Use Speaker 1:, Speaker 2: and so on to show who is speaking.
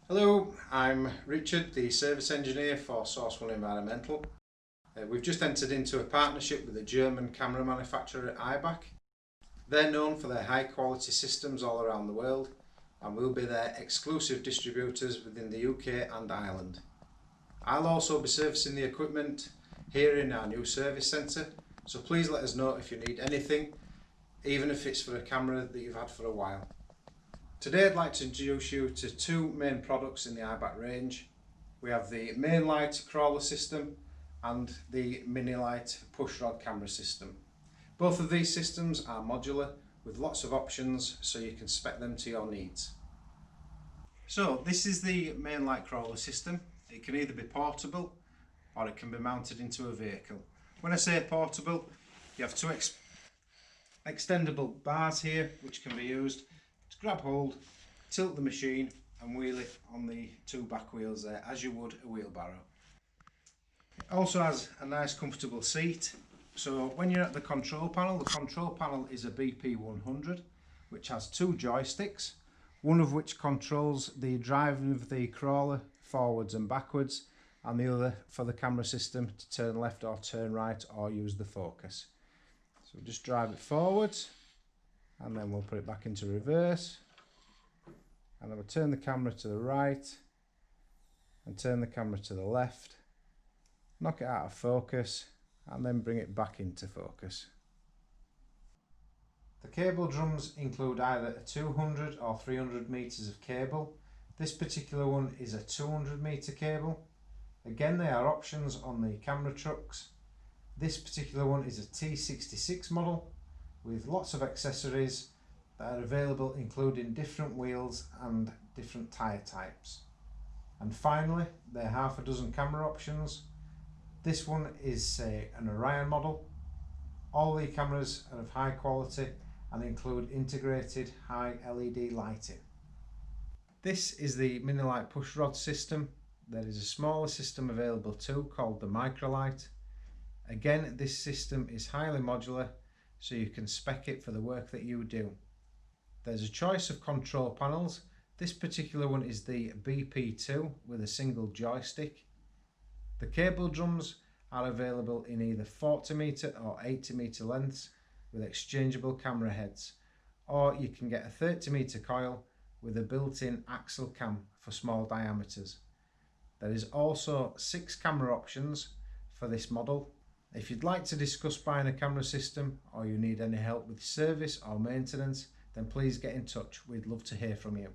Speaker 1: Hello, I'm Richard, the service engineer for Source One Environmental. We've just entered into a partnership with a German camera manufacturer, IBAK. They're known for their high quality systems all around the world, and we'll be their exclusive distributors within the UK and Ireland. I'll also be servicing the equipment here in our new service centre, so please let us know if you need anything, even if it's for a camera that you've had for a while. Today I'd like to introduce you to two main products in the IBAK range. We have the MainLite crawler system and the MiniLite pushrod camera system. Both of these systems are modular with lots of options, so you can spec them to your needs. So this is the MainLite crawler system. It can either be portable or it can be mounted into a vehicle. When I say portable, you have two extendable bars here which can be used to grab hold, tilt the machine and wheel it on the two back wheels there as you would a wheelbarrow. It also has a nice comfortable seat, so when you're at the control panel is a BP100 which has two joysticks, one of which controls the driving of the crawler forwards and backwards and the other for the camera system to turn left or turn right or use the focus. So just drive it forwards and then we'll put it back into reverse, and then we'll turn the camera to the right and turn the camera to the left, knock it out of focus and then bring it back into focus. The cable drums include either a 200 or 300 meters of cable. This particular one is a 200 meter cable. Again, they are options on the camera trucks. This particular one is a T66 model with lots of accessories that are available, including different wheels and different tyre types. And finally, there are half a dozen camera options. This one is an Orion model. All the cameras are of high quality and include integrated high LED lighting. This is the MiniLite pushrod system. There is a smaller system available too called the MicroLite. Again, this system is highly modular, so you can spec it for the work that you do. There's a choice of control panels. This particular one is the BP2 with a single joystick. The cable drums are available in either 40 meter or 80 meter lengths with exchangeable camera heads, or you can get a 30 meter coil with a built-in axle cam for small diameters. There is also 6 camera options for this model. If you'd like to discuss buying a camera system or you need any help with service or maintenance, then please get in touch. We'd love to hear from you.